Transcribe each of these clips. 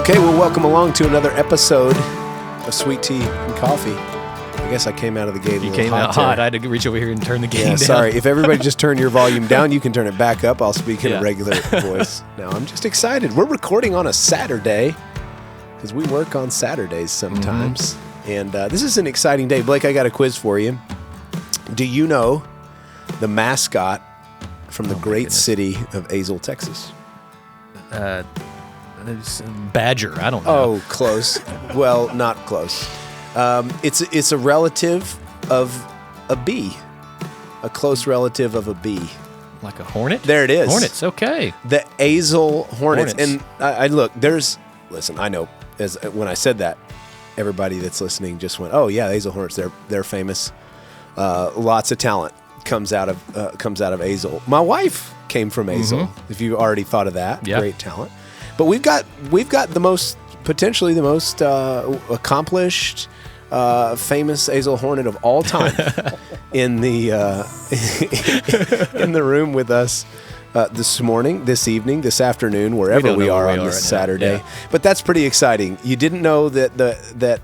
Okay, well, welcome along to another episode of Sweet Tea and Coffee. I guess I came out of the gate a little hot. You came out hot. I had to reach over here and turn the game down. Sorry. If everybody just turn your volume down, you can turn it back up. I'll speak in a regular voice. Now, I'm just excited. We're recording on a Saturday because we work on Saturdays sometimes. Mm-hmm. And this is an exciting day. Blake, I got a quiz for you. Do you know the mascot from the great city of Azle, Texas? Badger. I don't know. Oh, close. Well, not close. It's a relative of a bee, a close relative of a bee. Like a hornet? There it is. Hornets. Okay. The Azle Hornets. And I look. Listen. I know. When I said that, everybody that's listening just went, "Oh yeah, Azle Hornets. They're famous. Lots of talent comes out of Azle." My wife came from Azle. Mm-hmm. If you already thought of that, great talent. But we've got potentially the most accomplished, famous Azle Hornet of all time in the in the room with us this morning, this evening, this afternoon, wherever we are on this Saturday. Yeah. But that's pretty exciting. You didn't know that the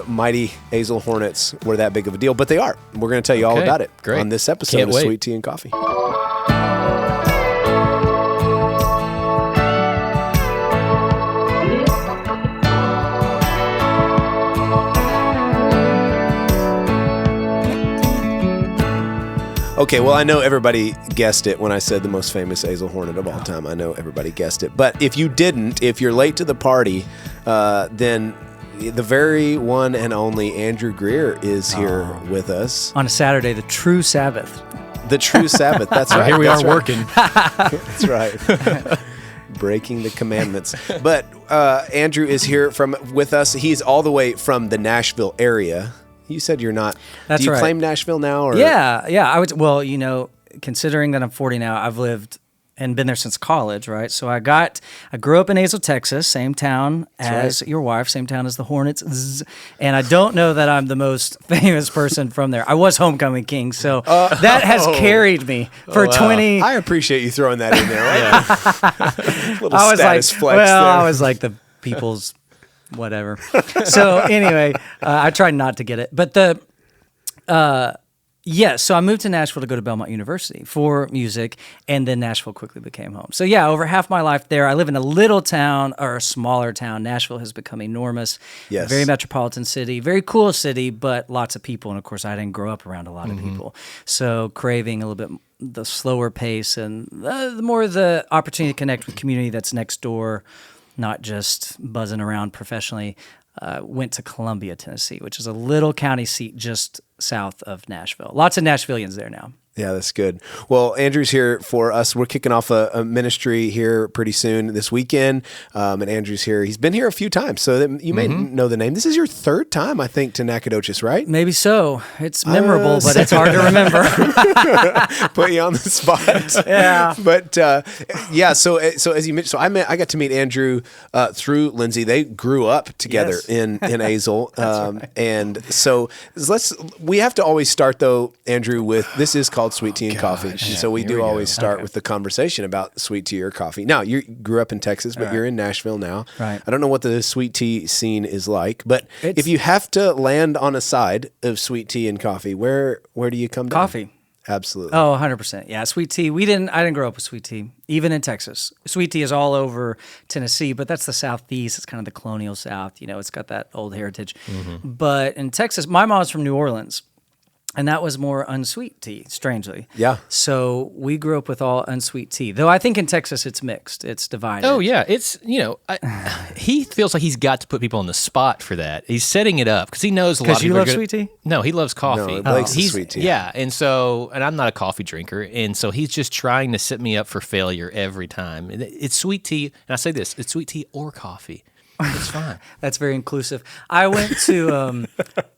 mighty Azle Hornets were that big of a deal, but they are. We're going to tell you all about it on this episode of Sweet Tea and Coffee. Okay, well, I know everybody guessed it when I said the most famous Azle Hornet of all time. I know everybody guessed it. But if you didn't, if you're late to the party, then the very one and only Andrew Greer is here with us. On a Saturday, the true Sabbath. The true Sabbath, that's right. Here we are working. That's right. Breaking the commandments. But Andrew is here with us. He's all the way from the Nashville area. You said you're not. That's Do you right. claim Nashville now? Or? Yeah. I would. Well, considering that I'm 40 now, I've lived and been there since college, right? So I grew up in Azle, Texas, same town as your wife, same town as the Hornets. And I don't know that I'm the most famous person from there. I was homecoming king, so that has carried me for 20. I appreciate you throwing that in there. Right? Little I was status flex there. I was like the people's whatever. So anyway, I tried not to get it. But so I moved to Nashville to go to Belmont University for music, and then Nashville quickly became home. So yeah, over half my life there. I live in a little town, or a smaller town. Nashville has become enormous. Yes. Very metropolitan city, very cool city, but lots of people. And of course, I didn't grow up around a lot of people. So craving a little bit the slower pace and the opportunity to connect with community that's next door, not just buzzing around professionally. Went to Columbia, Tennessee, which is a little county seat just south of Nashville. Lots of Nashvillians there now. Yeah, that's good. Well, Andrew's here for us. We're kicking off a ministry here pretty soon this weekend, and Andrew's here. He's been here a few times, so that you may know the name. This is your third time, I think, to Nacogdoches, right? Maybe so. It's memorable, but it's hard to remember. Put you on the spot. Yeah. But so as you mentioned, I got to meet Andrew through Lindsay. They grew up together in Azle, right. And so we have to always start though, Andrew, with this is called Sweet Tea and Coffee. And so we do always start with the conversation about sweet tea or coffee. Now, you grew up in Texas, but you're in Nashville now. Right. I don't know what the sweet tea scene is like, but if you have to land on a side of sweet tea and coffee, where do you come down? Coffee. Absolutely. Oh, 100%. Yeah, sweet tea. I didn't grow up with sweet tea, even in Texas. Sweet tea is all over Tennessee, but that's the Southeast. It's kind of the colonial South. It's got that old heritage. Mm-hmm. But in Texas, my mom's from New Orleans. And that was more unsweet tea, strangely. Yeah. So we grew up with all unsweet tea. Though I think in Texas it's mixed. It's divided. Oh, yeah. It's, he feels like he's got to put people on the spot for that. He's setting it up because he knows a lot of people. Because you love sweet tea? No, he loves coffee. No, Blake's sweet tea. Yeah. And I'm not a coffee drinker. And so he's just trying to set me up for failure every time. It's sweet tea. And I say this, it's sweet tea or coffee. It's fine. That's very inclusive. I went to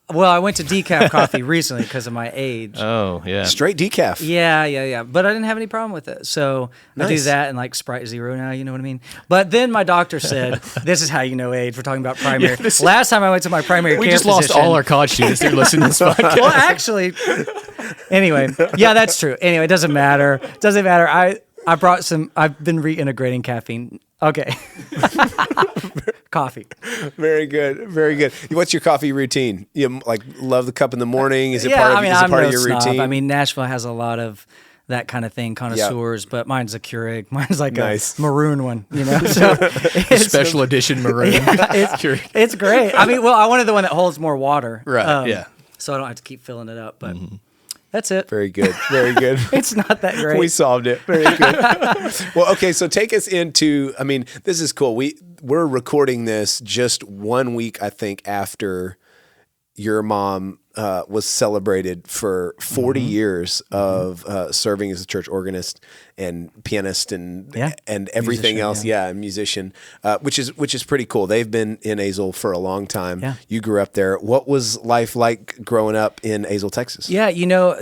decaf coffee recently because of my age. Oh, yeah. Straight decaf. Yeah. But I didn't have any problem with it. So nice. I do that and like Sprite Zero now, you know what I mean? But then my doctor said, this is how you know age. We're talking about primary. Last time I went to my primary care physician. We just lost all our college students that are listening to this podcast. Well, actually, anyway, yeah, that's true. Anyway, it doesn't matter. I brought some. I've been reintegrating caffeine Okay. Coffee. Very good. Very good. What's your coffee routine? You like love the cup in the morning? Is it Yeah, part of, I mean, is it I'm part no of your snob. routine? I mean, Nashville has a lot of that kind of thing, connoisseurs, but mine's a Keurig. Mine's like Nice. a maroon one, you know? So it's, Special edition maroon. it's great. I mean, well, I wanted the one that holds more water. Right, yeah. So I don't have to keep filling it up, but that's it. Very good. Very good. It's not that great. We solved it. Very good. Well, okay, so take us into, I mean, this is cool. We're recording this just 1 week, I think, after your mom was celebrated for 40 years of serving as a church organist and pianist and everything musician, else. Yeah, and musician, which is pretty cool. They've been in Azle for a long time. Yeah. You grew up there. What was life like growing up in Azle, Texas? Yeah, you know,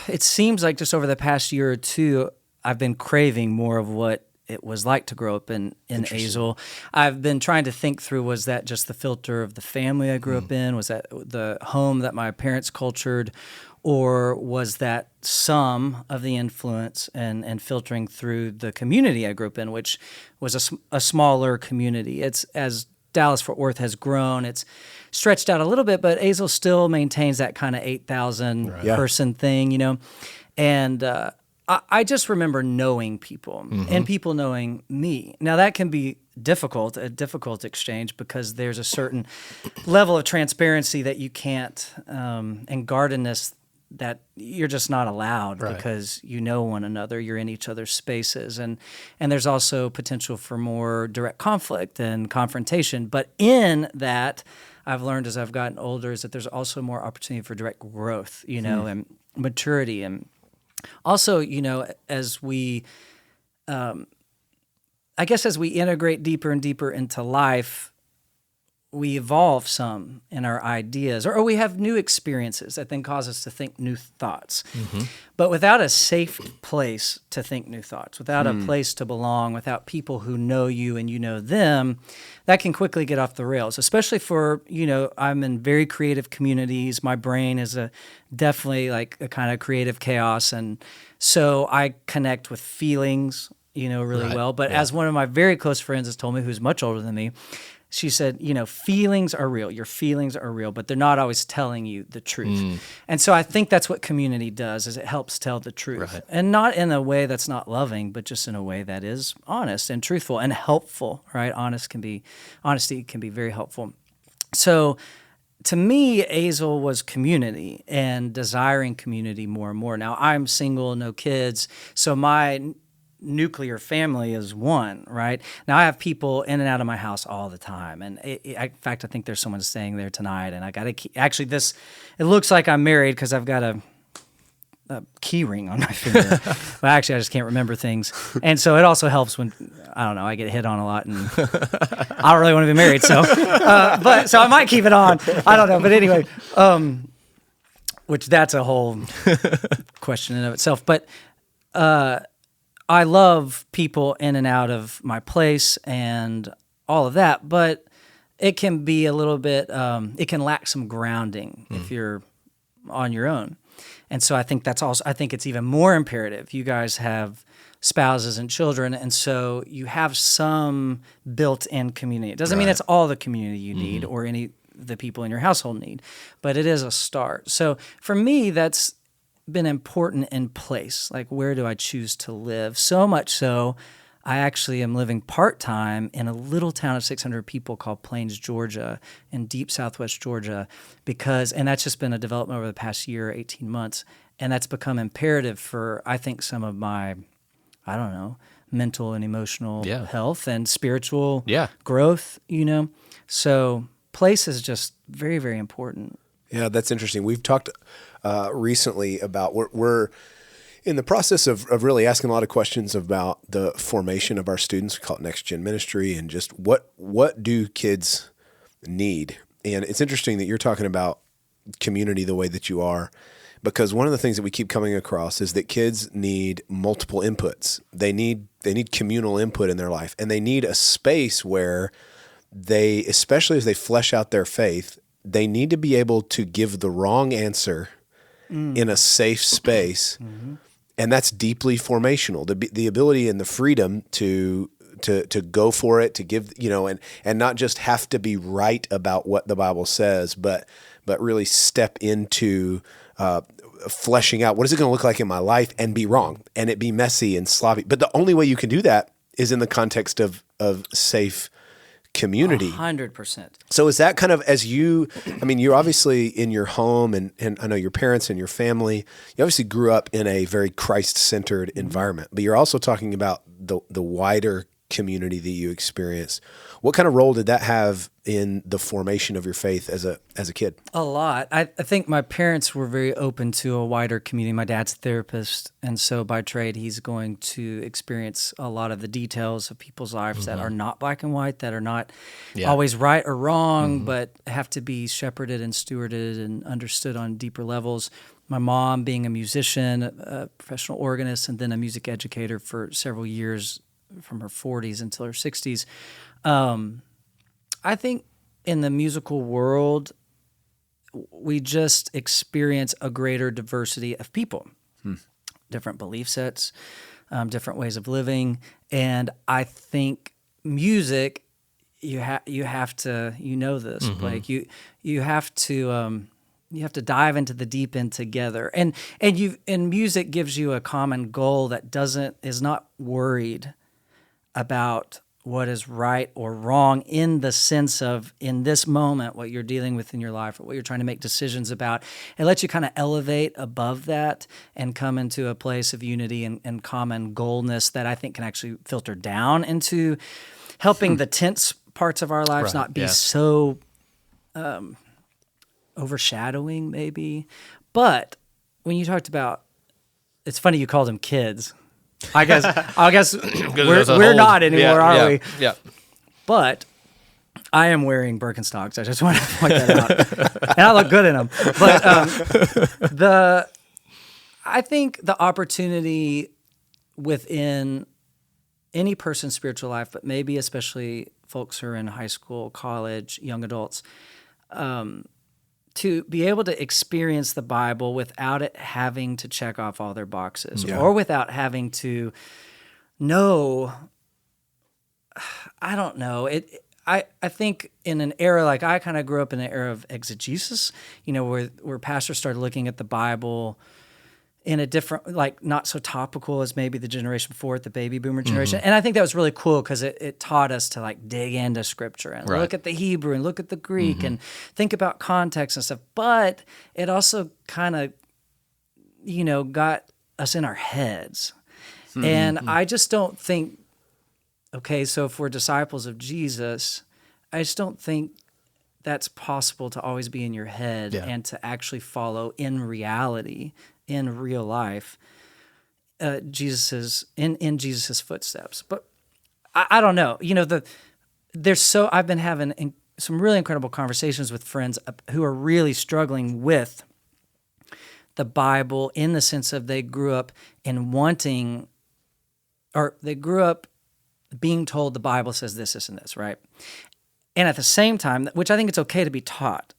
it seems like just over the past year or two, I've been craving more of what it was like to grow up in Azle. I've been trying to think through, was that just the filter of the family I grew up in? Was that the home that my parents cultured? Or was that some of the influence and filtering through the community I grew up in, which was a smaller community? It's, as Dallas-Fort Worth has grown, it's stretched out a little bit, but Azle still maintains that kind of 8,000 person thing, you know? And I just remember knowing people and people knowing me. Now, that can be a difficult exchange, because there's a certain level of transparency that you can't, and guardedness that you're just not allowed, because you know one another, you're in each other's spaces. And there's also potential for more direct conflict and confrontation. But in that, I've learned as I've gotten older is that there's also more opportunity for direct growth, you know, and maturity. And also, you know, as we, I guess as we integrate deeper and deeper into life, we evolve some in our ideas, or we have new experiences that then cause us to think new thoughts. But without a safe place to think new thoughts, without a place to belong, without people who know you and you know them, that can quickly get off the rails, especially for, you know, I'm in very creative communities. My brain is definitely like a kind of creative chaos. And so I connect with feelings, you know, really well. But as one of my very close friends has told me, who's much older than me, she said, you know, feelings are real. Your feelings are real, but they're not always telling you the truth. And so I think that's what community does, is it helps tell the truth. And not in a way that's not loving, but just in a way that is honest and truthful and helpful, right? Honesty can be very helpful. So to me, Azle was community and desiring community more and more. Now, I'm single, no kids, so my nuclear family is one, right? Now I have people in and out of my house all the time, and in fact, I think there's someone staying there tonight, and I got to actually it looks like I'm married because I've got a key ring on my finger. But actually, I just can't remember things, and so it also helps when I don't know, I get hit on a lot, and I don't really want to be married, so but so I might keep it on. I don't know, but anyway, which that's a whole question in of itself, but. I love people in and out of my place and all of that, but it can be a little bit, it can lack some grounding if you're on your own. And so I think it's even more imperative. You guys have spouses and children, and so you have some built-in community. It doesn't mean it's all the community you need or the people in your household need, but it is a start. So for me, that's been important in place. Like, where do I choose to live? So much so, I actually am living part-time in a little town of 600 people called Plains, Georgia, in deep southwest Georgia, and that's just been a development over the past year, 18 months, and that's become imperative for, I think, some of my, I don't know, mental and emotional health and spiritual growth, you know? So place is just very, very important. Yeah, that's interesting. We've talked recently about we're in the process of really asking a lot of questions about the formation of our students. We call it Next Gen Ministry, and just what do kids need? And it's interesting that you're talking about community the way that you are, because one of the things that we keep coming across is that kids need multiple inputs. They need communal input in their life, and they need a space where they, especially as they flesh out their faith, they need to be able to give the wrong answer in a safe space, and that's deeply formational. The ability and the freedom to to go for it, to give, and not just have to be right about what the Bible says, but really step into fleshing out what is it going to look like in my life and be wrong and it be messy and sloppy. But the only way you can do that is in the context of safe community. 100%. So is that kind of you're obviously in your home and I know your parents and your family, you obviously grew up in a very Christ-centered environment, but you're also talking about the wider community that you experienced. What kind of role did that have in the formation of your faith as a kid? A lot. I think my parents were very open to a wider community. My dad's a therapist, and so by trade, he's going to experience a lot of the details of people's lives that are not black and white, that are not always right or wrong, but have to be shepherded and stewarded and understood on deeper levels. My mom being a musician, a professional organist, and then a music educator for several years from her 40s until her 60s. I think in the musical world, we just experience a greater diversity of people, different belief sets, different ways of living. And I think music, you have to, this, Blake, you have to dive into the deep end together. And music gives you a common goal that is not worried about what is right or wrong in the sense of, in this moment, what you're dealing with in your life or what you're trying to make decisions about. It lets you kind of elevate above that and come into a place of unity and common goalness that I think can actually filter down into helping the tense parts of our lives not be so overshadowing, maybe. But when you talked about, it's funny you called them kids. I guess we're not anymore, are we? Yeah. But I am wearing Birkenstocks. I just want to point that out, and I look good in them. But I think the opportunity within any person's spiritual life, but maybe especially folks who are in high school, college, young adults, to be able to experience the Bible without it having to check off all their boxes or without having to know, I don't know. I think in an era, like I kind of grew up in an era of exegesis, where pastors started looking at the Bible in a different, like not so topical as maybe the generation before it, the baby boomer generation. And I think that was really cool because it taught us to like dig into scripture and look at the Hebrew and look at the Greek and think about context and stuff. But it also kind of, got us in our heads. And I just don't think, okay, so if we're disciples of Jesus, I just don't think that's possible to always be in your head and to actually follow in reality, in real life, Jesus's footsteps. But I don't know. I've been having some really incredible conversations with friends who are really struggling with the Bible in the sense of they grew up being told the Bible says this, this, and this, right? And at the same time, which I think it's okay to be taught,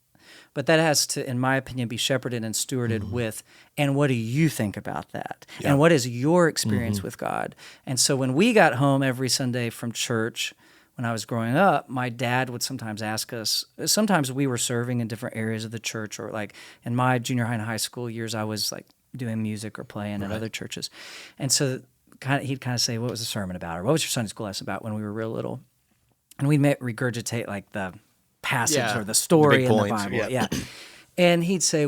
but that has to, in my opinion, be shepherded and stewarded with, and what do you think about that? Yeah. And what is your experience with God? And so when we got home every Sunday from church, when I was growing up, my dad would sometimes ask us, sometimes we were serving in different areas of the church, or like in my junior high and high school years, I was like doing music or playing at other churches. And so he'd kind of say, what was the sermon about? Or what was your Sunday school lesson about when we were real little? And we'd regurgitate like the passage or the story in the Bible. Yeah. And he'd say,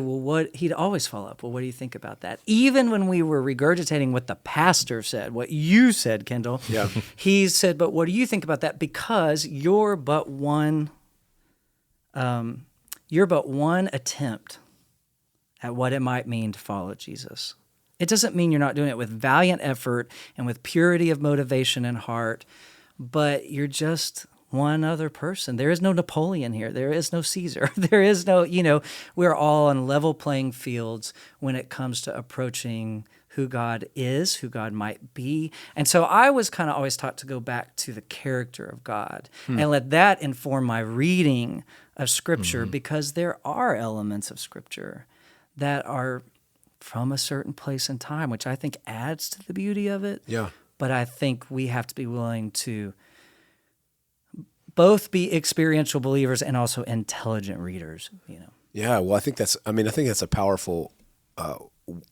he'd always follow up, what do you think about that? Even when we were regurgitating what the pastor said, what you said, Kendall, he said, but what do you think about that? Because you're but one attempt at what it might mean to follow Jesus. It doesn't mean you're not doing it with valiant effort and with purity of motivation and heart, but you're just one other person. There is no Napoleon here. There is no Caesar. There is no, we're all on level playing fields when it comes to approaching who God is, who God might be. And so I was kind of always taught to go back to the character of God and let that inform my reading of Scripture, because there are elements of Scripture that are from a certain place in time, which I think adds to the beauty of it. Yeah. but I think we have to be willing to both be experiential believers and also intelligent readers, Yeah, well, I think that's a powerful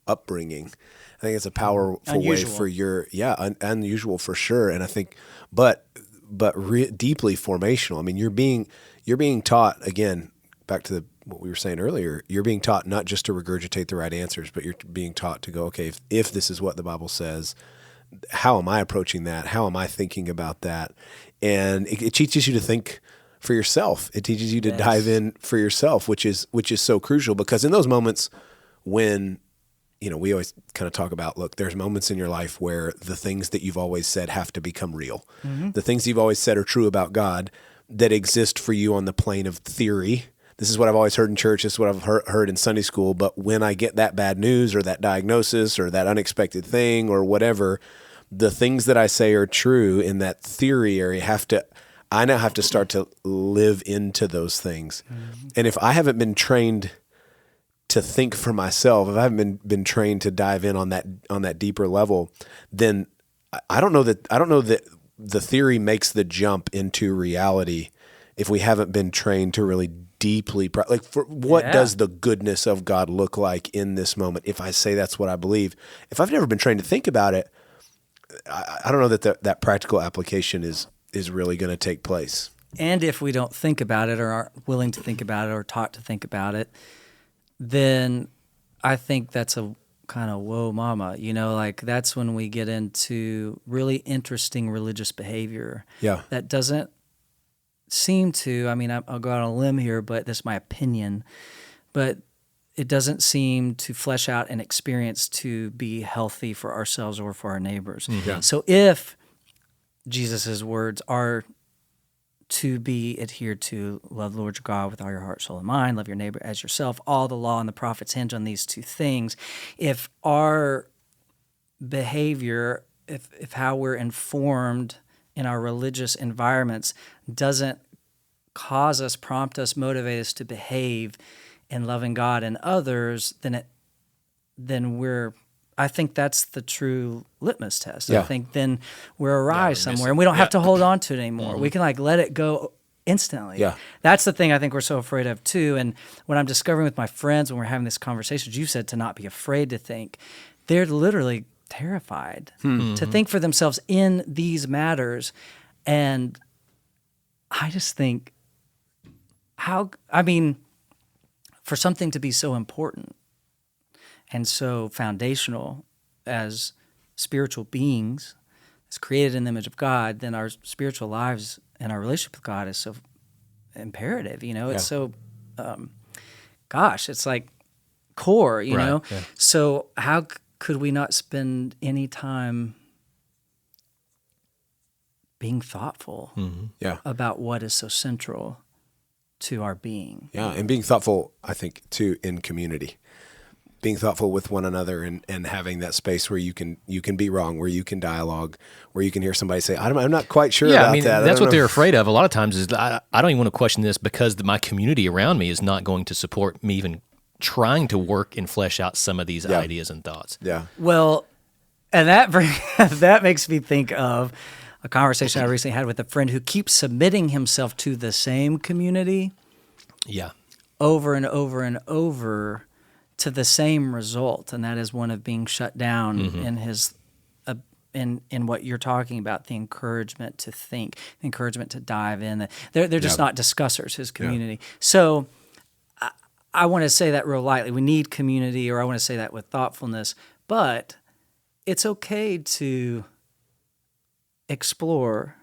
upbringing. I think it's a powerful unusual. way for unusual for sure. And I think, but deeply formational. I mean, you're being taught, again, back to what we were saying earlier, you're being taught not just to regurgitate the right answers, but you're being taught to go, okay, if this is what the Bible says, how am I approaching that? How am I thinking about that? And it teaches you to think for yourself. It teaches you to dive in for yourself, which is so crucial, because in those moments when, we always kind of talk about, look, there's moments in your life where the things that you've always said have to become real. Mm-hmm. The things you've always said are true about God that exist for you on the plane of theory. This is what I've always heard in church. This is what I've heard in Sunday school. But when I get that bad news or that diagnosis or that unexpected thing or whatever, the things that I say are true in that theory area I now have to start to live into those things. Mm-hmm. And if I haven't been trained to think for myself, if I haven't been trained to dive in on that deeper level, then I don't know that the theory makes the jump into reality if we haven't been trained to really deeply does the goodness of God look like in this moment? If I say that's what I believe, if I've never been trained to think about it, I don't know that practical application is really going to take place. And if we don't think about it or aren't willing to think about it or taught to think about it, then I think that's a kind of whoa mama, that's when we get into really interesting religious behavior. Yeah. That doesn't seem to, I'll go out on a limb here, but this is my opinion, but it doesn't seem to flesh out an experience to be healthy for ourselves or for our neighbors. Mm-hmm. Yeah. So if Jesus's words are to be adhered to, love the Lord your God with all your heart, soul, and mind, love your neighbor as yourself, all the law and the prophets hinge on these two things. If our behavior, if how we're informed in our religious environments doesn't cause us, prompt us, motivate us to behave in loving God and others, then I think that's the true litmus test. Yeah. I think then we're awry somewhere, and we don't have to hold on to it anymore. Mm-hmm. We can let it go instantly. Yeah. That's the thing I think we're so afraid of too. And what I'm discovering with my friends when we're having this conversation, you said to not be afraid to think, they're literally terrified to think for themselves in these matters. And I just think for something to be so important and so foundational as spiritual beings, as created in the image of God, then our spiritual lives and our relationship with God is so imperative. It's so, it's like core, know? Yeah. So how could we not spend any time being thoughtful about what is so central to our being? Yeah, and being thoughtful, I think, too, in community. Being thoughtful with one another and having that space where you can be wrong, where you can dialogue, where you can hear somebody say, I'm not quite sure about that. That's what they're afraid of. A lot of times is I don't even want to question this because my community around me is not going to support me even trying to work and flesh out some of these ideas and thoughts. Yeah. Well, and that makes me think of a conversation I recently had with a friend who keeps submitting himself to the same community. Yeah. Over and over and over to the same result, and that is one of being shut down in his in what you're talking about, the encouragement to think, the encouragement to dive in. They're just not discussers, his community. Yeah. So I want to say that real lightly. We need community, or I want to say that with thoughtfulness, but it's okay to explore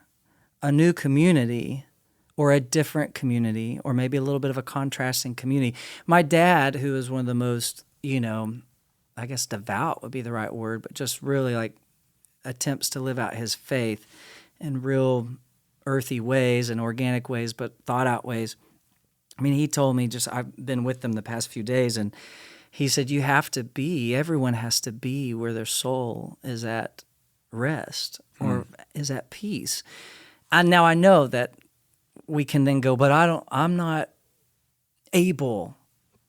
a new community or a different community, or maybe a little bit of a contrasting community. My dad, who is one of the most, I guess devout would be the right word, but just really attempts to live out his faith in real earthy ways and organic ways, but thought out ways. He told me, I've been with them the past few days, and he said, everyone has to be where their soul is at rest or is at peace. And now I know that we can then go, but I'm not able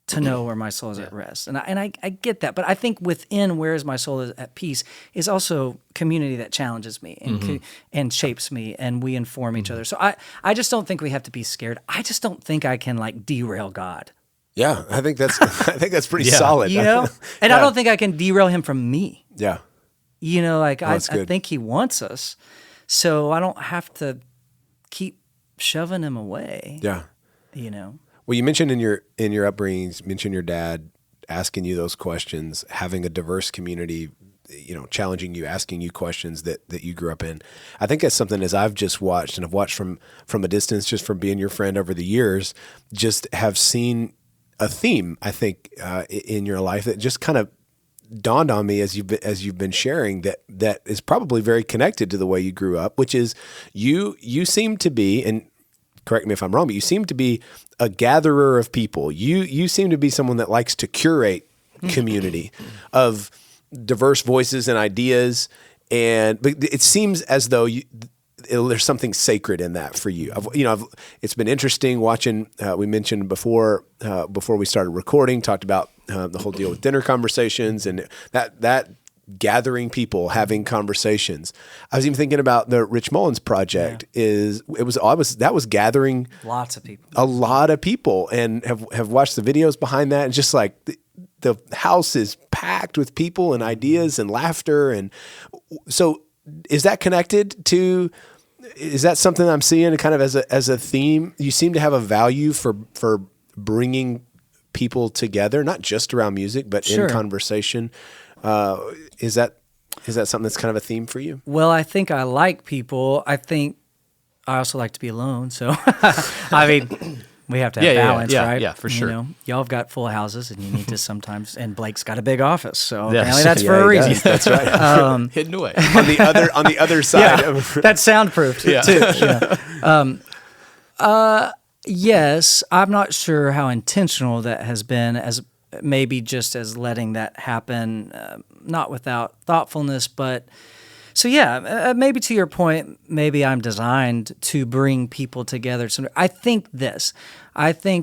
to know where my soul is at rest. And I get that. But I think within where is my soul is at peace is also community that challenges me and shapes me, and we inform each other. So I just don't think we have to be scared. I just don't think I can like derail God. Yeah, I think that's pretty solid. You know? And I don't think I can derail him from me. Yeah. You know, like I think he wants us. So I don't have to keep shoving him away. Yeah. You know. Well, you mentioned in your upbringings, mentioned your dad asking you those questions, having a diverse community, you know, challenging you, asking you questions that you grew up in. I think that's something, as I've just watched, and I've watched from a distance, just from being your friend over the years, just have seen a theme, I think, in your life that just kind of dawned on me as you've been sharing that is probably very connected to the way you grew up, which is you seem to be, and correct me if I'm wrong, but you seem to be a gatherer of people. You seem to be someone that likes to curate community of diverse voices and ideas, but it seems as though there's something sacred in that for you. It's been interesting watching. We mentioned before we started recording, talked about the whole deal with dinner conversations and that gathering people, having conversations. I was even thinking about the Rich Mullins project. That was gathering lots of people, a lot of people, and have watched the videos behind that, and just like the house is packed with people and ideas and laughter. And so is that connected to, is that something I'm seeing kind of as a theme? You seem to have a value for bringing people together, not just around music, but in conversation. Is that something that's kind of a theme for you? Well, I think I like people. I think I also like to be alone. So, I mean, we have to have balance, right? Yeah, for sure. You know, y'all have got full houses, and you need to sometimes. And Blake's got a big office, so apparently that's for a reason. That's right. Hidden away on the other side. That's soundproof too. Yes, I'm not sure how intentional that has been, as maybe just as letting that happen, not without thoughtfulness, but so maybe to your point, maybe I'm designed to bring people together. So I think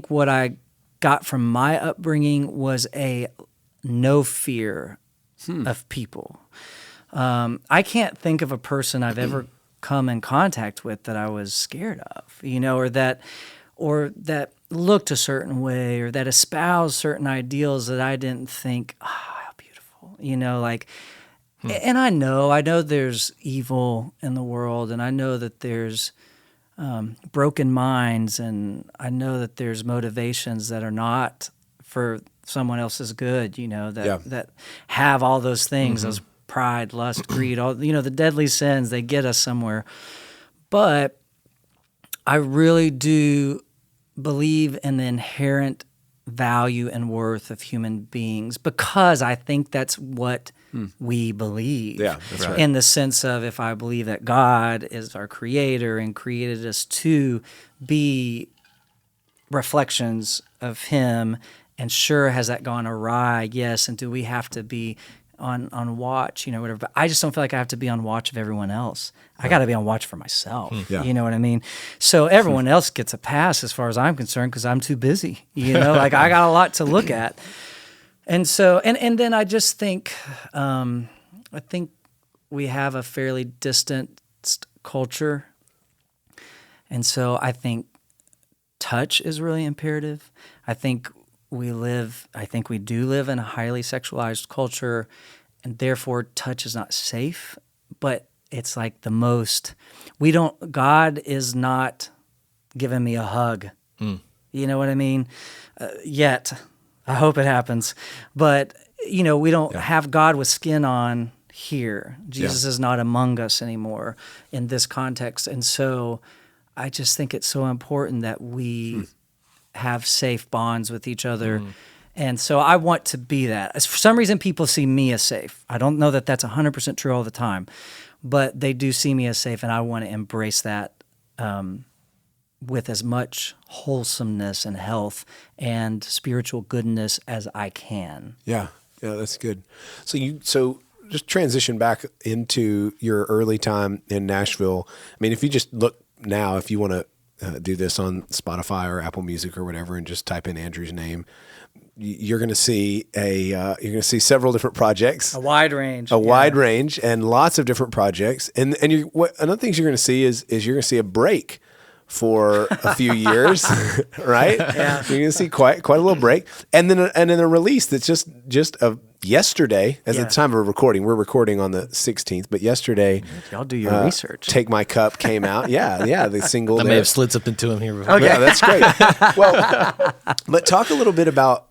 what I got from my upbringing was a no fear of people. I can't think of a person I've ever come in contact with that I was scared of, you know, or that looked a certain way, or that espoused certain ideals that I didn't think, oh, how beautiful, you know, like, and I know there's evil in the world, and I know that there's broken minds, and I know that there's motivations that are not for someone else's good, you know, that have all those things, those pride, lust, greed, all, you know, the deadly sins, they get us somewhere. But I really do believe in the inherent value and worth of human beings, because I think that's what we believe. Yeah, that's right. In the sense of, if I believe that God is our creator and created us to be reflections of him, and sure, has that gone awry? Yes. And do we have to be on watch, you know, whatever. But I just don't feel like I have to be on watch of everyone else. I got to be on watch for myself. You know what I mean? So everyone else gets a pass as far as I'm concerned, because I'm too busy. You know, like I got a lot to look at. And so, and then I just think, I think we have a fairly distanced culture. And so I think touch is really imperative. I think we do live in a highly sexualized culture, and therefore touch is not safe, but it's like the most, God is not giving me a hug. You know what I mean? Yet. I hope it happens. But, you know, we don't have God with skin on here. Jesus is not among us anymore in this context. And so I just think it's so important that we have safe bonds with each other. And so I want to be that. For some reason, people see me as safe. I don't know that that's 100% true all the time, but they do see me as safe, and I want to embrace that with as much wholesomeness and health and spiritual goodness as I can. Yeah, that's good. So just transition back into your early time in Nashville. I mean, if you just look now, if you want to do this on Spotify or Apple Music or whatever, and just type in Andrew's name, you're going to see several different projects, a wide range, wide range, and lots of different projects. And another thing you're going to see is you're going to see a break for a few years, right? Yeah, you're going to see quite a little break, and then a release that's just of yesterday. At the time of recording, we're recording on the 16th, but yesterday, y'all do your research. "Take My Cup" came out. Yeah, the single. I may have slid something to him here. Okay, yeah, that's great. Well, but talk a little bit about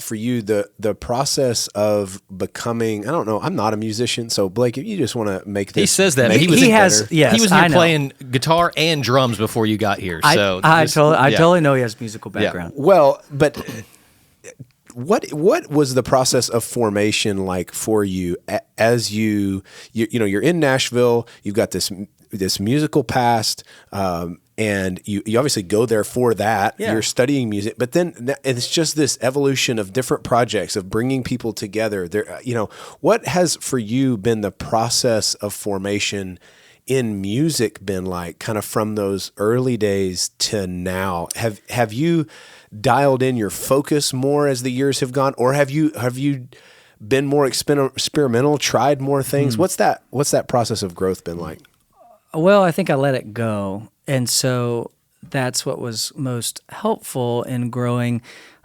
for you the process of becoming. I don't know. I'm not a musician, so Blake, if you just want to make this, he says that he was here playing guitar and drums before you got here. So I totally know he has musical background. Yeah. Well, but what was the process of formation like for you as you're in Nashville? You've got this musical past. And you obviously go there for that. Yeah. You're studying music, but then it's just this evolution of different projects of bringing people together. There, what has for you been the process of formation in music been like, kind of from those early days to now? Have you dialed in your focus more as the years have gone, or have you been more experimental, tried more things? What's that process of growth been like? Well, I think I let it go. And so that's what was most helpful in growing.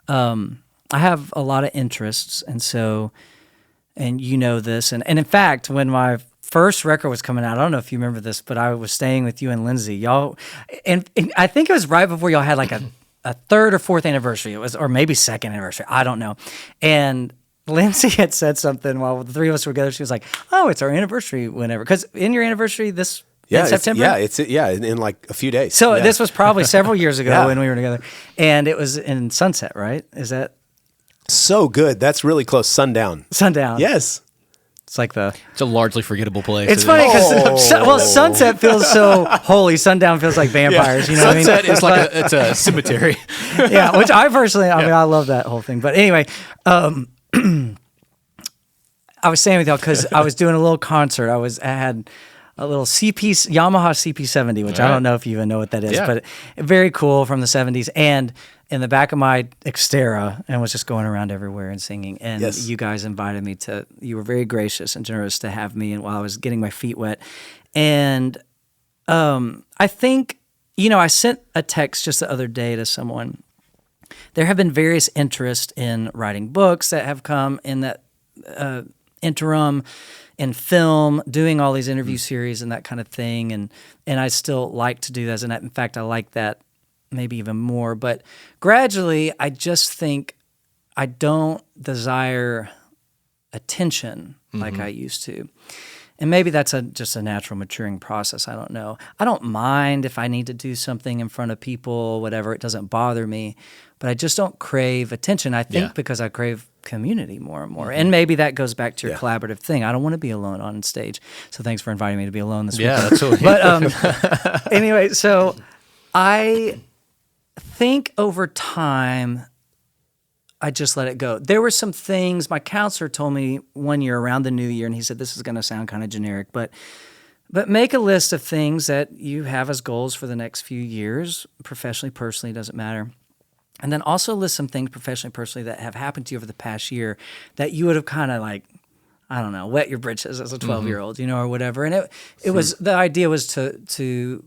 I have a lot of interests, and you know this. And in fact, when my first record was coming out, I don't know if you remember this, but I was staying with you and Lindsay. Y'all, and I think it was right before y'all had like a third or fourth anniversary. It was, or maybe second anniversary. I don't know. And Lindsay had said something while the three of us were together. She was like, "Oh, it's our anniversary whenever." Because in your anniversary this. Yeah, in September? In like a few days. So this was probably several years ago when we were together. And it was in Sunset, right? Is that? So good. That's really close. Sundown. Yes. It's like it's a largely forgettable place. It's funny because Sunset feels so holy. Sundown feels like vampires. You know Sunset what I mean? is like it's a cemetery. Yeah, which I personally, I love that whole thing. But anyway, I was staying with y'all because I was doing a little concert. I had a little Yamaha CP70, which I don't know if you even know what that is, but very cool from the 70s. And in the back of my Xterra, and was just going around everywhere and singing. And you guys invited me you were very gracious and generous to have me, and while I was getting my feet wet. And I think, I sent a text just the other day to someone. There have been various interests in writing books that have come in that interim, in film, doing all these interview series and that kind of thing, and I still like to do that. And in fact, I like that maybe even more. But gradually, I just think I don't desire attention like I used to. And maybe that's just a natural maturing process. I don't know. I don't mind if I need to do something in front of people, whatever. It doesn't bother me. But I just don't crave attention, I think, because I crave community more and more. And maybe that goes back to your collaborative thing. I don't want to be alone on stage. So thanks for inviting me to be alone this week. Yeah, that's okay. But anyway, so I think over time, I just let it go. There were some things my counselor told me one year around the new year, and he said, this is going to sound kind of generic, but make a list of things that you have as goals for the next few years, professionally, personally, doesn't matter. And then also list some things professionally, personally that have happened to you over the past year that you would have kind of like, I don't know, wet your britches as a 12-year-old, or whatever. And it was, the idea was to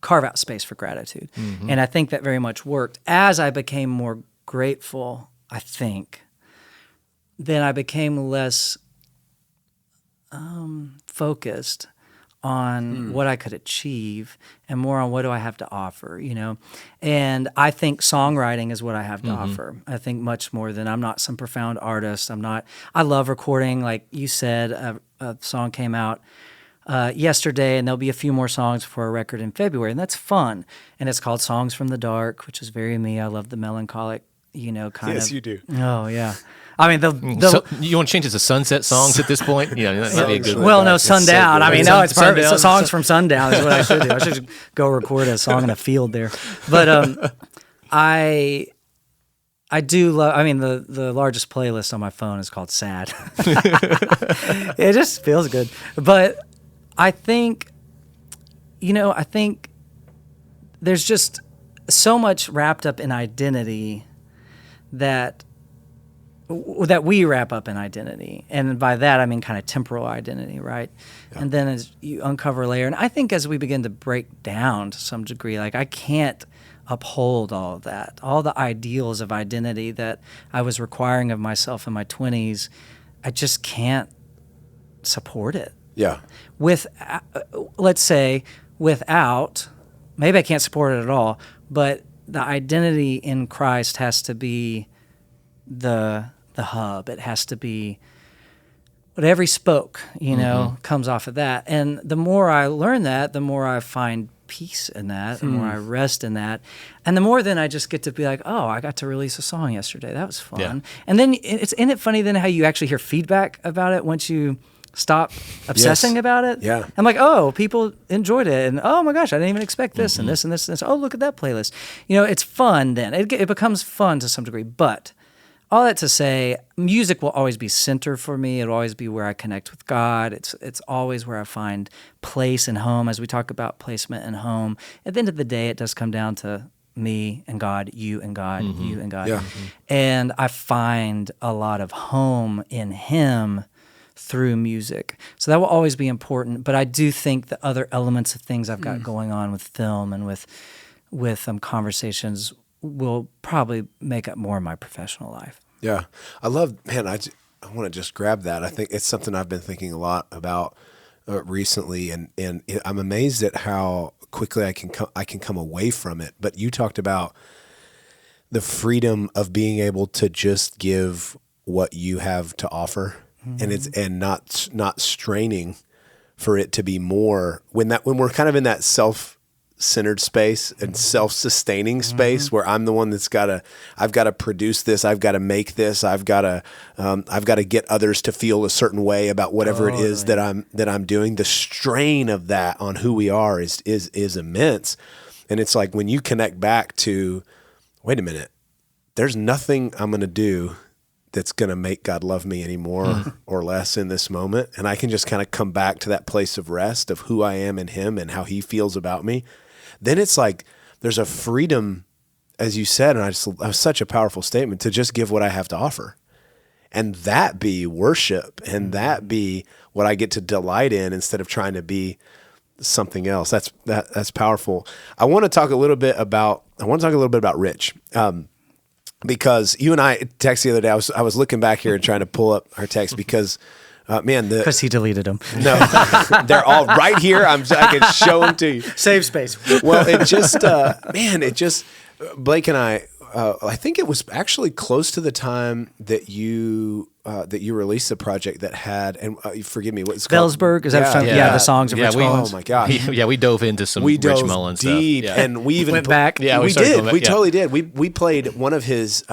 carve out space for gratitude. And I think that very much worked. As I became more grateful, I think, then I became less focused on what I could achieve and more on what do I have to offer, And I think songwriting is what I have to offer. I think much more than I'm not some profound artist. I love recording. Like you said, a song came out yesterday, and there'll be a few more songs for a record in February, and that's fun. And it's called Songs from the Dark, which is very me. I love the melancholic, kind of. Yes, you do. Oh, yeah. I mean, so you want to change it to Sunset songs at this point? That'd be a good one. Well, no, Sundown. So no, it's perfect. So songs from Sundown is what I should do. I should go record a song in a field there. But I do love. The largest playlist on my phone is called Sad. It just feels good. But I think, there's just so much wrapped up in identity that we wrap up in identity. And by that, I mean kind of temporal identity, right? Yeah. And then as you uncover a layer, and I think as we begin to break down to some degree, like I can't uphold all of that, all the ideals of identity that I was requiring of myself in my 20s, I just can't support it. Yeah. Let's say without, maybe I can't support it at all, but the identity in Christ has to be the hub. It has to be what every spoke, comes off of that. And the more I learn that, the more I find peace in that, the more I rest in that. And the more then I just get to be like, oh, I got to release a song yesterday. That was fun. Yeah. And then isn't it funny then how you actually hear feedback about it once you stop obsessing about it? Yeah. I'm like, oh, people enjoyed it. And oh my gosh, I didn't even expect this and this and this and this. Oh, look at that playlist. It's fun then. It becomes fun to some degree. But all that to say, music will always be center for me. It'll always be where I connect with God. It's always where I find place and home. As we talk about placement and home, at the end of the day, it does come down to me and God, you and God, you and God. Yeah. And I find a lot of home in Him through music. So that will always be important. But I do think the other elements of things I've got going on with film and with conversations will probably make up more of my professional life. Yeah. I love, man, I want to just grab that. I think it's something I've been thinking a lot about recently, and I'm amazed at how quickly I can come away from it. But you talked about the freedom of being able to just give what you have to offer, and not straining for it to be more when we're kind of in that self-centered space and self-sustaining space where I'm the one that's I've got to produce this, I've got to make this, I've got to get others to feel a certain way about whatever it is that I'm doing. The strain of that on who we are is immense. And it's like when you connect back to, wait a minute, there's nothing I'm going to do that's going to make God love me any more or less in this moment. And I can just kind of come back to that place of rest of who I am in Him and how He feels about me. Then it's like there's a freedom, as you said, and it was such a powerful statement, to just give what I have to offer. And that be worship, and that be what I get to delight in instead of trying to be something else. That's powerful. I want to talk a little bit about Rich. Because you and I texted the other day, I was looking back here and trying to pull up our text because, because he deleted them. No, they're all right here. I can show them to you. Save space. Well, Blake and I think it was actually close to the time that you released the project that had, and forgive me, what's called? Bellsburg, is that the songs of Rich Mullins? Oh my gosh. We dove into some Rich Mullins deep, stuff. Yeah. and we even went back. Yeah, we did. We totally did. We played one of his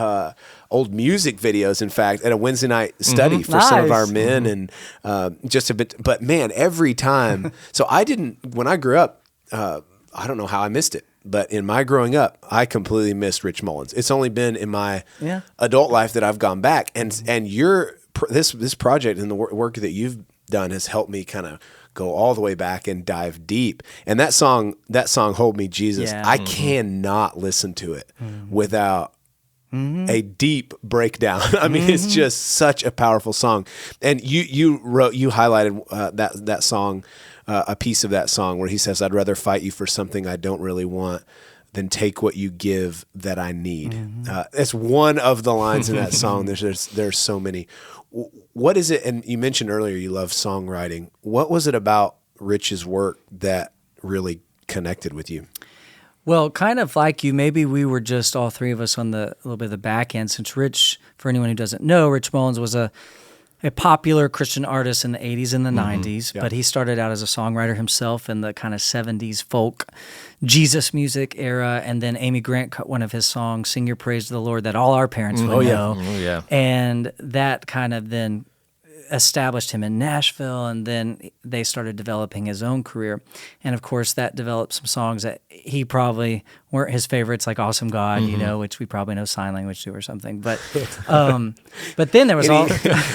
old music videos, in fact, at a Wednesday night study for some of our men, and just a bit. But man, every time. So when I grew up, I don't know how I missed it. But in my growing up, I completely missed Rich Mullins. It's only been in my adult life that I've gone back, and this project and the work that you've done has helped me kind of go all the way back and dive deep. And that song, "Hold Me, Jesus," I cannot listen to it without a deep breakdown. I mean, it's just such a powerful song. And you highlighted that song. A piece of that song where he says, "I'd rather fight you for something I don't really want than take what you give that I need." It's one of the lines in that song. There's so many. What is it? And you mentioned earlier you love songwriting. What was it about Rich's work that really connected with you? Well, kind of like you, maybe we were just all three of us on a little bit of the back end. Since Rich, for anyone who doesn't know, Rich Mullins was a popular Christian artist in the 80s and the 90s, but he started out as a songwriter himself in the kind of 70s folk Jesus music era, and then Amy Grant cut one of his songs, "Sing Your Praise to the Lord," that all our parents would know. Oh, yeah. And that kind of then established him in Nashville, and then they started developing his own career. And of course, that developed some songs that he probably weren't his favorites, like Awesome God, which we probably know sign language to or something. But then there was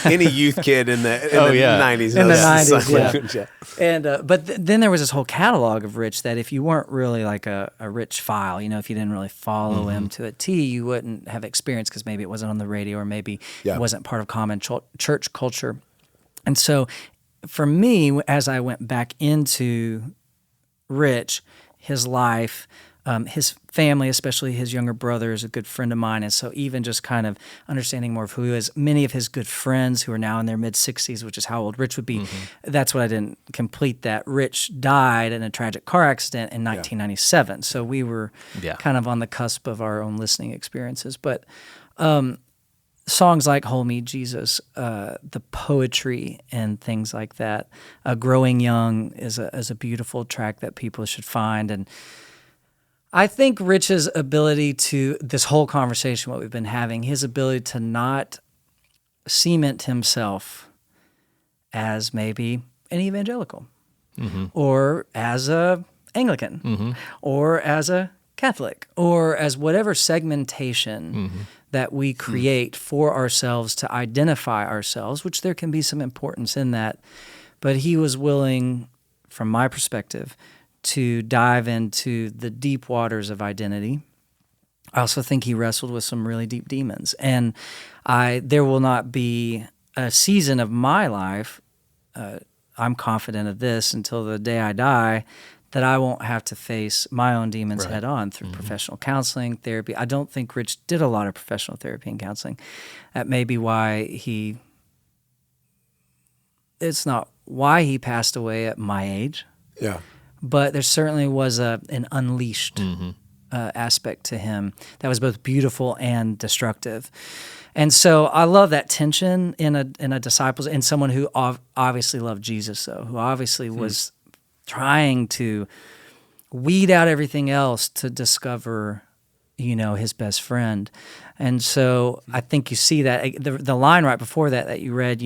any youth kid in the 90s in the knows 90s, yeah. And then there was this whole catalog of Rich that if you weren't really like a Rich file, if you didn't really follow him to a T, you wouldn't have experience because maybe it wasn't on the radio or maybe it wasn't part of common church culture. And so for me, as I went back into Rich, his life, his family, especially his younger brother, is a good friend of mine. And so even just kind of understanding more of who he is, many of his good friends who are now in their mid-60s, which is how old Rich would be, that's what I didn't complete that. Rich died in a tragic car accident in 1997. So we were kind of on the cusp of our own listening experiences. But songs like Hold Me, Jesus, the poetry and things like that. Growing Young is a beautiful track that people should find. And I think Rich's ability to, this whole conversation, what we've been having, his ability to not cement himself as maybe an evangelical or as a Anglican or as a Catholic or as whatever segmentation that we create for ourselves to identify ourselves, which there can be some importance in that. But he was willing, from my perspective, to dive into the deep waters of identity. I also think he wrestled with some really deep demons. And there will not be a season of my life, I'm confident of this until the day I die, that I won't have to face my own demons head on through professional counseling, therapy. I don't think Rich did a lot of professional therapy and counseling. That may be why it's not why he passed away at my age. Yeah. But there certainly was an unleashed aspect to him that was both beautiful and destructive. And so I love that tension in a disciple, in someone who obviously loved Jesus, though, who obviously was trying to weed out everything else to discover, his best friend. And so I think you see that the line right before that you read,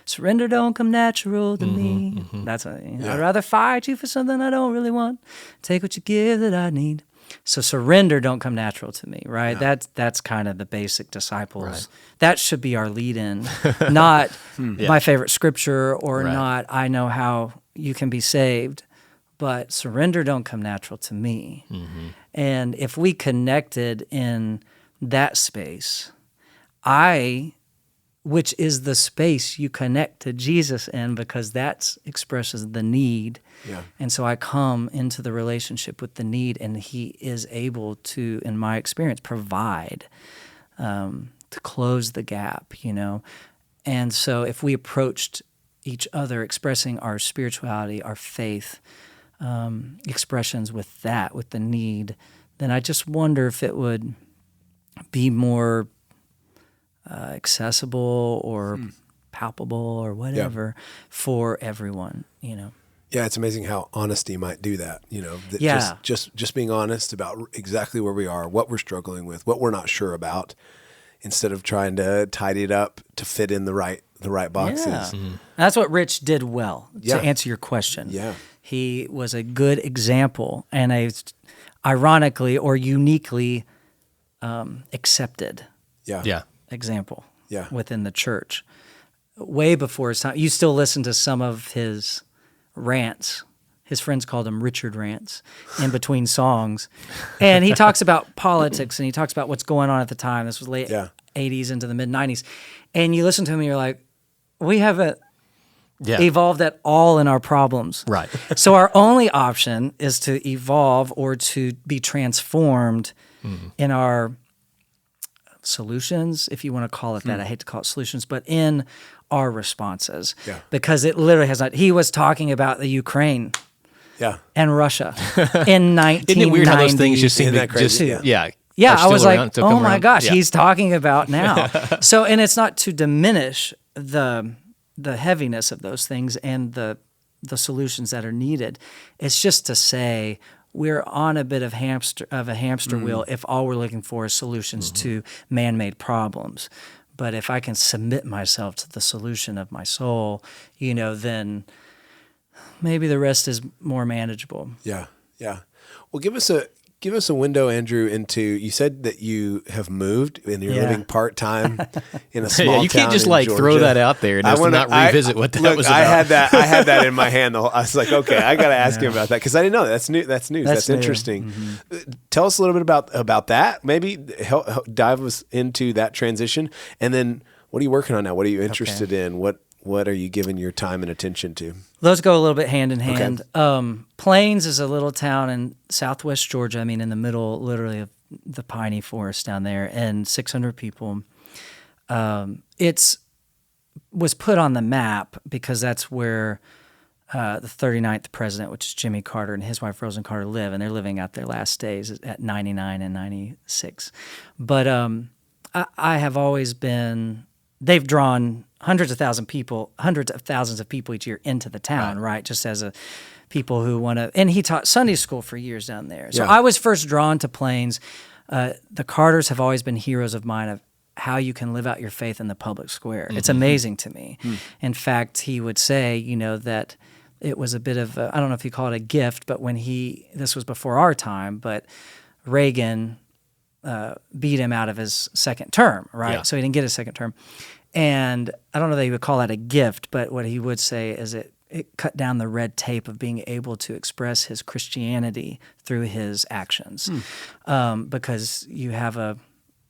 surrender don't come natural to me. That's I'd rather fight you for something I don't really want. Take what you give that I need. So surrender don't come natural to me, right? Yeah. That's kind of the basic disciples. Right. That should be our lead-in, not my favorite scripture or not I know how you can be saved, but surrender don't come natural to me. And if we connected in that space, which is the space you connect to Jesus in, because that expresses the need. Yeah. And so I come into the relationship with the need, and he is able to, in my experience, provide to close the gap, And so if we approached each other expressing our spirituality, our faith, expressions with the need, then I just wonder if it would be more accessible or palpable or whatever for everyone, Yeah, it's amazing how honesty might do that. Just being honest about exactly where we are, what we're struggling with, what we're not sure about, instead of trying to tidy it up to fit in the right boxes. Yeah. That's what Rich did well, to answer your question. Yeah. He was a good example and ironically or uniquely accepted example within the church. Way before his time. You still listen to some of his rants. His friends called him Richard Rants in between songs. And he talks about politics and he talks about what's going on at the time. This was late 80s into the mid 90s. And you listen to him and you're like, we haven't evolved at all in our problems. Right. So our only option is to evolve or to be transformed in our solutions, if you want to call it that. I hate to call it solutions, but in our responses. Yeah. Because it literally has not. He was talking about the Ukraine and Russia in 1990. Isn't it weird how those things just seem to just, Yeah, I was like, oh my gosh, he's talking about now. So, and it's not to diminish the heaviness of those things and the solutions that are needed. It's just to say we're on a bit of a hamster wheel if all we're looking for is solutions to man-made problems. But if I can submit myself to the solution of my soul, then maybe the rest is more manageable. Yeah, yeah. Well, give us a give us a window, Andrew, into, you said that you have moved and you're living part-time in a small town. You can't just like throw that out there and just not revisit what that was about. I had that in my hand. I was like, okay, I got to ask him about that because I didn't know. That's new. That's news. That's interesting. Mm-hmm. Tell us a little bit about that. Maybe help dive us into that transition. And then what are you working on now? What are you interested in? What are you giving your time and attention to? Those go a little bit hand in hand. Plains is a little town in southwest Georgia. I mean, in the middle, literally, of the piney forest down there, and 600 people. It's was put on the map because that's where the 39th president, which is Jimmy Carter, and his wife Rosalynn Carter live, and they're living out their last days at 99 and 96. But I have always been. They've drawn hundreds of thousands of people each year into the town, right? Just as a people who want to, and he taught Sunday school for years down there. So I was first drawn to Plains. The Carters have always been heroes of mine of how you can live out your faith in the public square. Mm-hmm. It's amazing to me. In fact, he would say, that it was a bit of, I don't know if you call it a gift, but this was before our time, but Reagan beat him out of his second term, right? Yeah. So he didn't get his second term. And I don't know that he would call that a gift, but what he would say is it cut down the red tape of being able to express his Christianity through his actions. Because you have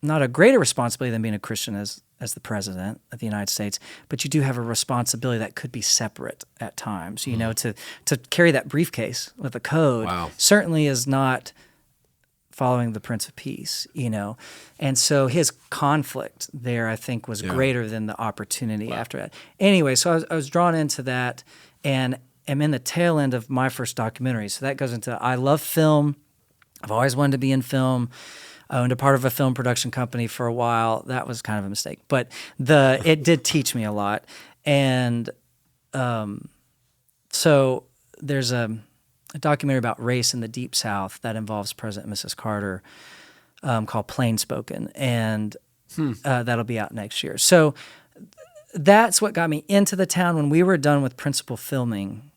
not a greater responsibility than being a Christian as the president of the United States, but you do have a responsibility that could be separate at times. To carry that briefcase with a code certainly is not following the Prince of Peace, And so his conflict there, I think, was greater than the opportunity after that. Anyway, so I was drawn into that and am in the tail end of my first documentary. So that goes into, I love film. I've always wanted to be in film. I owned a part of a film production company for a while. That was kind of a mistake. But it did teach me a lot. And so there's a documentary about race in the Deep South that involves President and Mrs. Carter called Plain Spoken, and that'll be out next year. So that's what got me into the town. When we were done with principal filming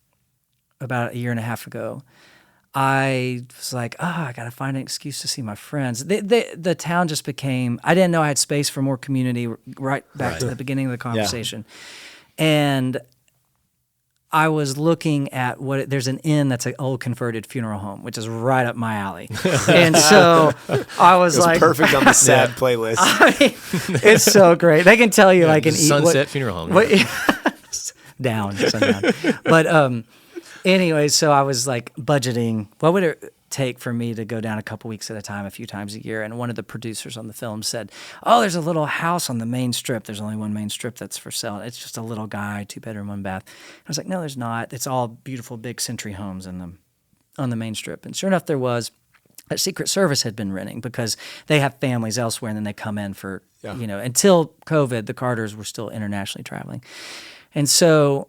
about a year and a half ago, I was like, I got to find an excuse to see my friends. The town just became, I didn't know I had space for more community right back to the beginning of the conversation. Yeah. And I was looking at there's an inn that's an old converted funeral home, which is right up my alley. And so I was like, perfect on the sad playlist. It's so great. They can tell you like an Sunset Funeral Home. Sundown. But anyway, so I was like budgeting, what would it take for me to go down a couple weeks at a time, a few times a year? And one of the producers on the film said, there's a little house on the main strip. There's only one main strip that's for sale. It's just a little guy, 2-bedroom, 1-bath. I was like, no, there's not. It's all beautiful big century homes on the main strip. And sure enough, there was. A Secret Service had been renting because they have families elsewhere and then they come in for, until COVID, the Carters were still internationally traveling. And so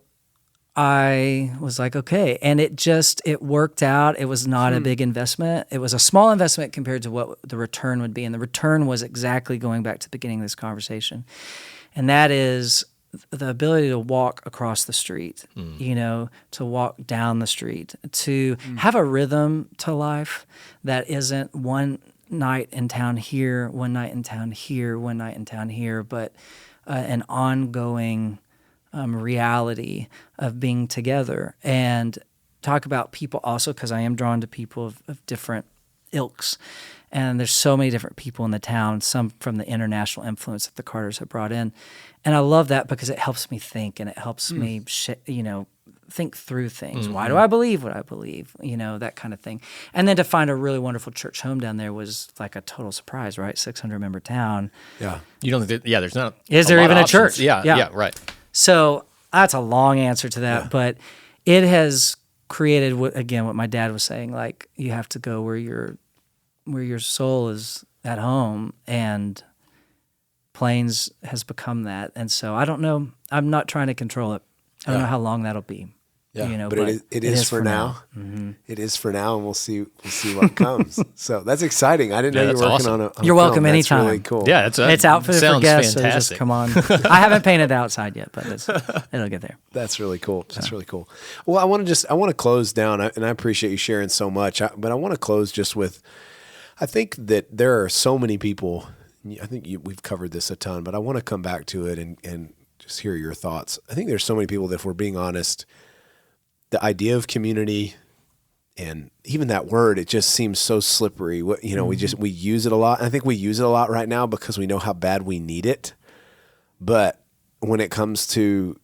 I was like, okay. And it worked out. It was not a big investment. It was a small investment compared to what the return would be. And the return was exactly going back to the beginning of this conversation. And that is the ability to walk across the street, to walk down the street, to have a rhythm to life that isn't one night in town here, one night in town here, one night in town here, but an ongoing reality of being together. And talk about people also, because I am drawn to people of different ilks. And there's so many different people in the town, some from the international influence that the Carters have brought in. And I love that because it helps me think and it helps me, think through things. Why do I believe what I believe? That kind of thing. And then to find a really wonderful church home down there was like a total surprise, right? 600-member town. Yeah. You don't think there's not. Is there even a church? Yeah, right. So that's a long answer to that, but it has created what my dad was saying, like you have to go where your soul is at home, and Plains has become that. And so I don't know. I'm not trying to control it. I don't know how long that'll be. Yeah, but it is for now. Mm-hmm. It is for now, and we'll see what comes. So that's exciting. I didn't know you were working on a You're welcome film. anytime. That's really cool. Yeah, it's out for guests. Fantastic. So just come on. I haven't painted the outside yet, but it'll get there. That's really cool. That's really cool. Well, I want to close down, and I appreciate you sharing so much. But I want to close just with I think that there are so many people. I think we've covered this a ton, but I want to come back to it and just hear your thoughts. I think there's so many people that, if we're being honest, the idea of community and even that word, it just seems so slippery. You know, we use it a lot. I think we use it a lot right now because we know how bad we need it. But when it comes to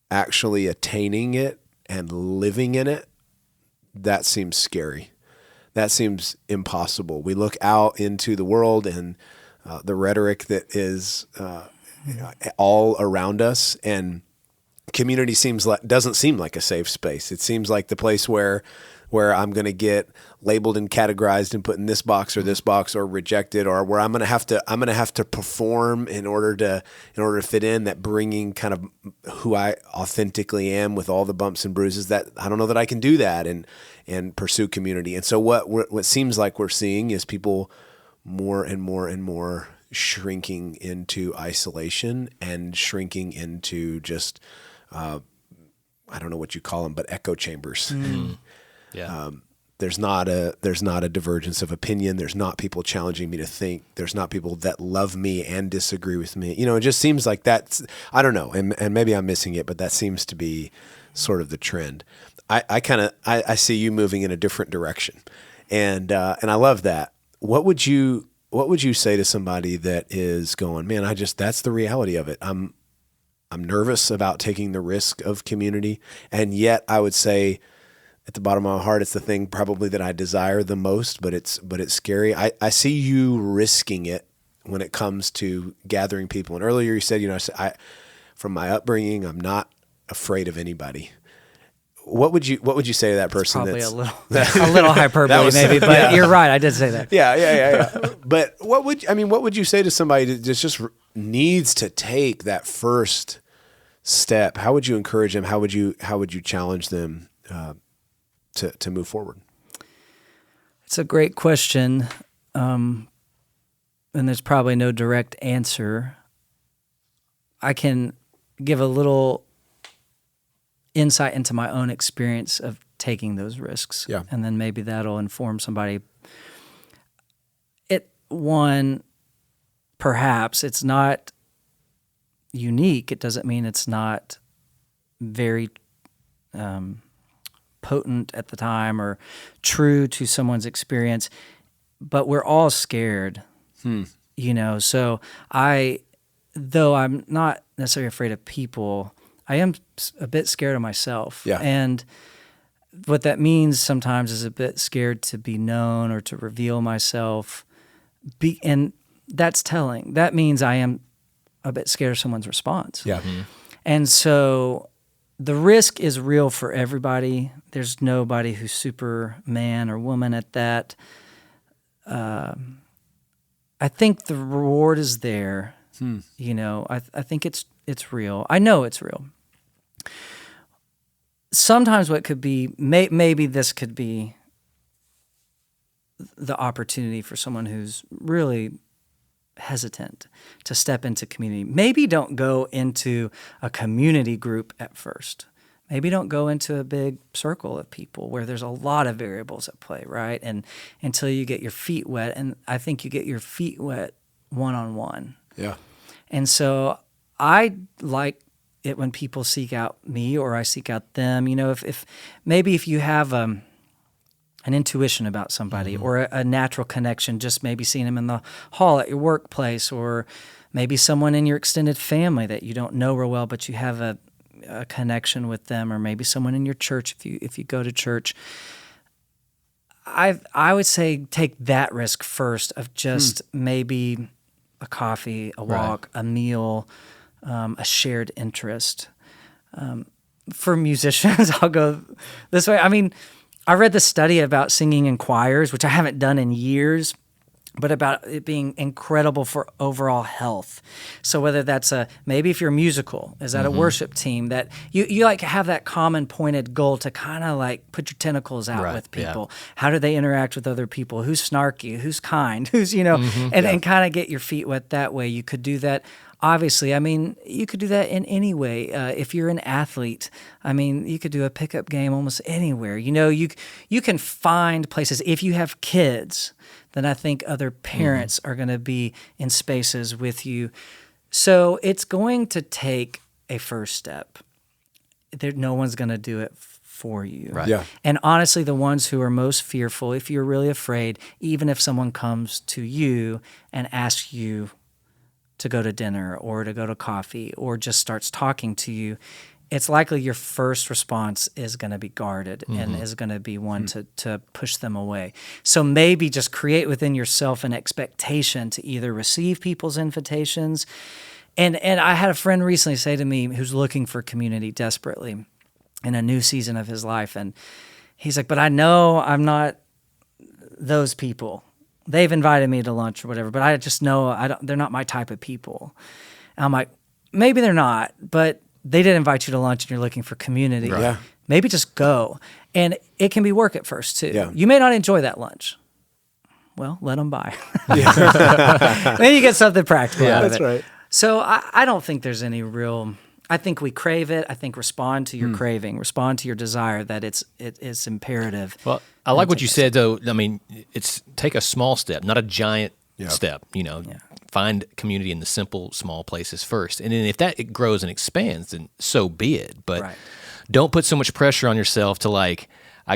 actually attaining it and living in it, that seems scary. That seems impossible. We look out into the world and the rhetoric that is all around us, and community doesn't seem like a safe space. It seems like the place where I'm going to get labeled and categorized and put in this box or rejected, or where I'm going to have to perform in order to fit in. That bringing kind of who I authentically am with all the bumps and bruises, that I don't know that I can do that and pursue community. And so what seems like we're seeing is people more and more and more shrinking into isolation and shrinking into just I don't know what you call them, but echo chambers. Yeah. There's not a divergence of opinion. There's not people challenging me to think. There's not people that love me and disagree with me. You know, it just seems like that's, I don't know, and maybe I'm missing it, but that seems to be sort of the trend. I see you moving in a different direction, and I love that. What would you say to somebody that is going, man, that's the reality of it. I'm nervous about taking the risk of community, and yet I would say, at the bottom of my heart, it's the thing probably that I desire the most, but it's scary. I see you risking it when it comes to gathering people. And earlier you said, from my upbringing, I'm not afraid of anybody. What would you say to that person? Probably a little hyperbole, maybe, but yeah. You're right. I did say that. Yeah. But what would you say to somebody that just needs to take that first step? How would you encourage them? How would you challenge them to move forward? It's a great question, and there's probably no direct answer. I can give a little insight into my own experience of taking those risks, and then maybe that'll inform somebody. Perhaps it's not unique. It doesn't mean it's not very potent at the time or true to someone's experience, but we're all scared, so though I'm not necessarily afraid of people, I am a bit scared of myself. Yeah. And what that means sometimes is a bit scared to be known or to reveal myself. And that's telling. That means I am a bit scared of someone's response. Yeah. Mm-hmm. And so the risk is real for everybody. There's nobody who's Superman or woman at that. I think the reward is there. I think it's real. I know it's real. Sometimes what could be, maybe this could be the opportunity for someone who's really hesitant to step into community. Maybe don't go into a community group at first. Maybe don't go into a big circle of people where there's a lot of variables at play, right? And until you get your feet wet, and I think you get your feet wet one-on-one. Yeah. And so I like it when people seek out me or I seek out them. If you have an intuition about somebody or a natural connection, just maybe seeing them in the hall at your workplace, or maybe someone in your extended family that you don't know real well, but you have a connection with them, or maybe someone in your church if you go to church. I would say take that risk first of just maybe a coffee, a walk, a meal, a shared interest. For musicians, I'll go this way. I mean, I read the study about singing in choirs, which I haven't done in years, but about it being incredible for overall health. So whether that's maybe if you're musical, is that a worship team that you like have that common pointed goal to kind of like put your tentacles out with people. Yeah. How do they interact with other people? Who's snarky? Who's kind? Who's, and kind of get your feet wet that way. You could do that. Obviously, I mean, you could do that in any way. If you're an athlete, I mean, you could do a pickup game almost anywhere. You can find places. If you have kids, then I think other parents are going to be in spaces with you. So it's going to take a first step. No one's going to do it for you. Right. Yeah. And honestly, the ones who are most fearful, if you're really afraid, even if someone comes to you and asks you to go to dinner or to go to coffee or just starts talking to you, it's likely your first response is going to be guarded and is going to be one to push them away. So maybe just create within yourself an expectation to either receive people's invitations. And I had a friend recently say to me who's looking for community desperately in a new season of his life. And he's like, but I know I'm not those people. They've invited me to lunch or whatever, but I just know they're not my type of people. And I'm like, maybe they're not, but they did invite you to lunch and you're looking for community. Right. Yeah. Maybe just go. And it can be work at first too. Yeah. You may not enjoy that lunch. Well, let them buy. Then you get something practical out of it. That's right. So I don't think there's any real... I think we crave it. I think respond to your craving, respond to your desire that it's imperative. Well, I like what you said, though. I mean, it's take a small step, not a giant step. Find community in the simple, small places first. And then if it grows and expands, then so be it. But don't put so much pressure on yourself to I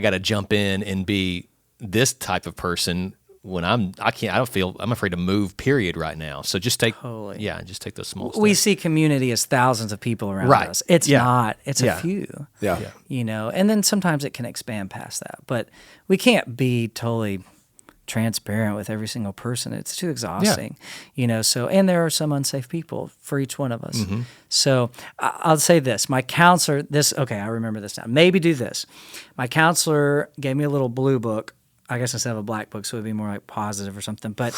got to jump in and be this type of person when I'm afraid to move, period, right now. So just take those small steps. We see community as thousands of people around us. It's not. It's a few. Yeah. And then sometimes it can expand past that. But we can't be totally transparent with every single person. It's too exhausting. So, and there are some unsafe people for each one of us. So I'll say this. My counselor, I remember this now. Maybe do this. My counselor gave me a little blue book. I guess instead of a black book, so it would be more like positive or something. But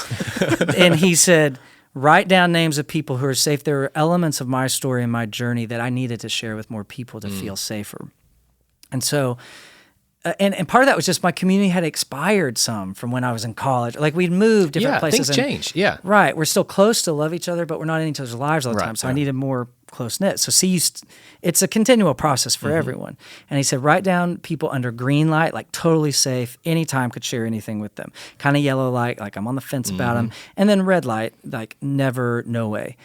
and he said, write down names of people who are safe. There are elements of my story and my journey that I needed to share with more people to feel safer. And so, and part of that was just my community had expired some from when I was in college. Like we'd moved different places. Things change. Yeah. Right. We're still close to love each other, but we're not in each other's lives all the time. So I needed more close knit. So it's a continual process for everyone. And he said, write down people under green light, like totally safe, anytime could share anything with them. Kind of yellow light, like I'm on the fence about them. And then red light, like never, no way.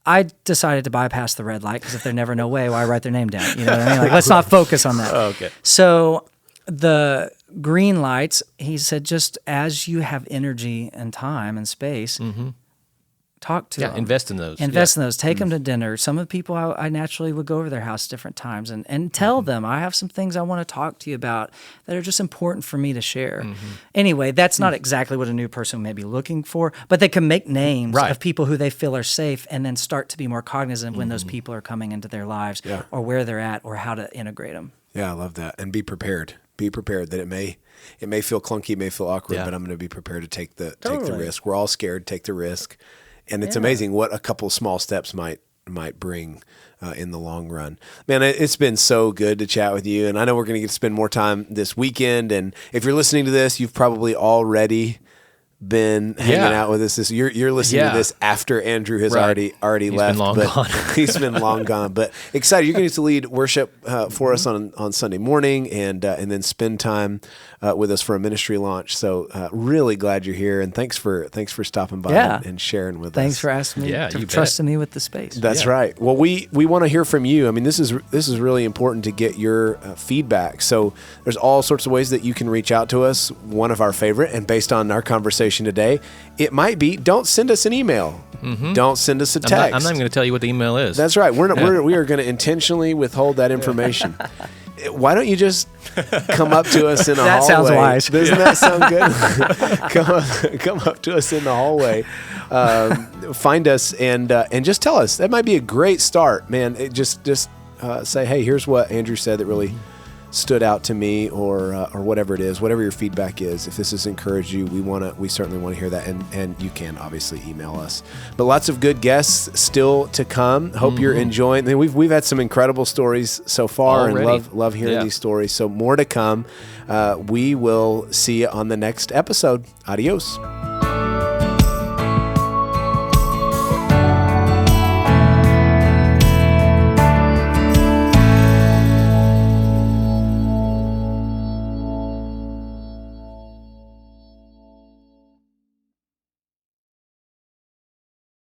I decided to bypass the red light because if they're never, no way, why write their name down? You know what I mean? Like, let's not focus on that. Okay. So the green lights, he said, just as you have energy and time and space, talk to them. Invest in those. Invest in those. Take them to dinner. Some of the people I naturally would go over their house different times and tell them, I have some things I want to talk to you about that are just important for me to share. Anyway, that's not exactly what a new person may be looking for, but they can make names of people who they feel are safe and then start to be more cognizant when those people are coming into their lives or where they're at or how to integrate them. Yeah, I love that. And be prepared. Be prepared that it may feel clunky, it may feel awkward, but I'm going to be prepared to take the risk. We're all scared. Take the risk. And it's amazing what a couple small steps might bring in the long run. Man, it's been so good to chat with you. And I know we're going to get to spend more time this weekend. And if you're listening to this, you've probably already been hanging out with us. You're listening to this after Andrew has already left. Been long gone. He's been long gone. But excited. You're going to get to lead worship for us on Sunday morning and then spend time with us for a ministry launch. So really glad you're here, and thanks for stopping by and sharing with us. Thanks for asking me to trusting me with the space. That's right. Well, we want to hear from you. I mean, this is really important to get your feedback. So there's all sorts of ways that you can reach out to us. One of our favorite, and based on our conversation today, it might be, don't send us an email. Don't send us a text. I'm not even going to tell you what the email is. That's right. We are going to intentionally withhold that information. Why don't you just come up to us in the hallway? That sounds wise. Doesn't that sound good? come up to us in the hallway. Find us and just tell us. That might be a great start, man. Just say, hey, here's what Andrew said that really stood out to me, or whatever it is, whatever your feedback is. If this has encouraged you, we certainly want to hear that, and you can obviously email us. But lots of good guests still to come. Hope you're enjoying. I mean, we've had some incredible stories so far, already. And love hearing these stories. So more to come. We will see you on the next episode. Adios.